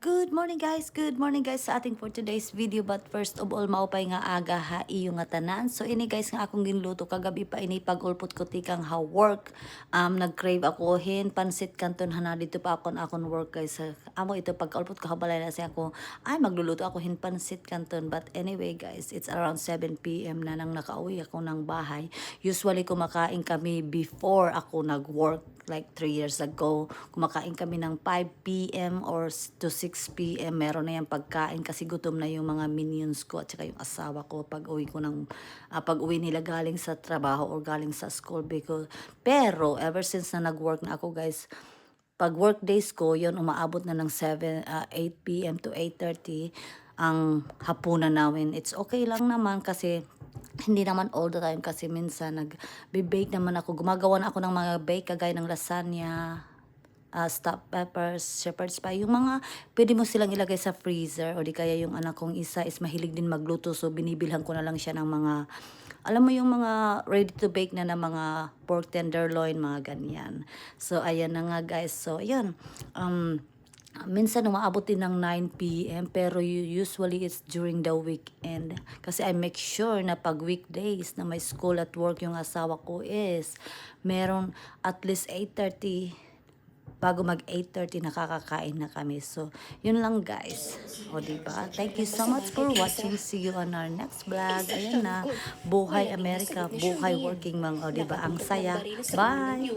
Good morning guys sa ating for today's video. But first of all, maupay nga aga ha iyo nga tanan. So ini guys nga akong ginluto kagabi pa ini pag-ulpot ko tikang ha work. Nag-crave ako hin pansit kanton hana dito pa akon work guys. Amo ito pag-ulpot ko habalay na siya ako. Ay magluluto ako hin pansit kanton. But anyway guys, it's around 7 p.m. na nang nakauwi ako ng bahay. Usually kumakain kami before ako nag-work. Like 3 years ago, kumakain kami ng 5 p.m. or to 6 p.m. Meron na yung pagkain kasi gutom na yung mga minions ko at saka yung asawa ko pag uwi nila galing sa trabaho or galing sa school. Pero ever since na nag-work na ako guys, pag work days ko, yon umaabot na ng 8 p.m. to 8:30 ang hapunan namin. It's okay lang naman kasi hindi naman all the time kasi minsan nag-bake naman ako. Gumagawa na ako ng mga bake kagaya ng lasagna, stuffed peppers, shepherd's pie. Yung mga pwede mo silang ilagay sa freezer o di kaya yung anak kong isa is mahilig din magluto so binibilhan ko na lang siya ng mga alam mo yung mga ready to bake na mga pork tenderloin, mga ganyan. So ayan na nga guys. So ayan. Minsan umaabot din ng 9 p.m. pero usually it's during the weekend. Kasi I make sure na pag weekdays na may school at work yung asawa ko is meron at least 8:30 bago mag 8:30 nakakakain na kami. So, yun lang guys. O diba? Thank you so much for watching. See you on our next vlog. Ayan na. Buhay Amerika, buhay working mom. O diba? Ang saya. Bye!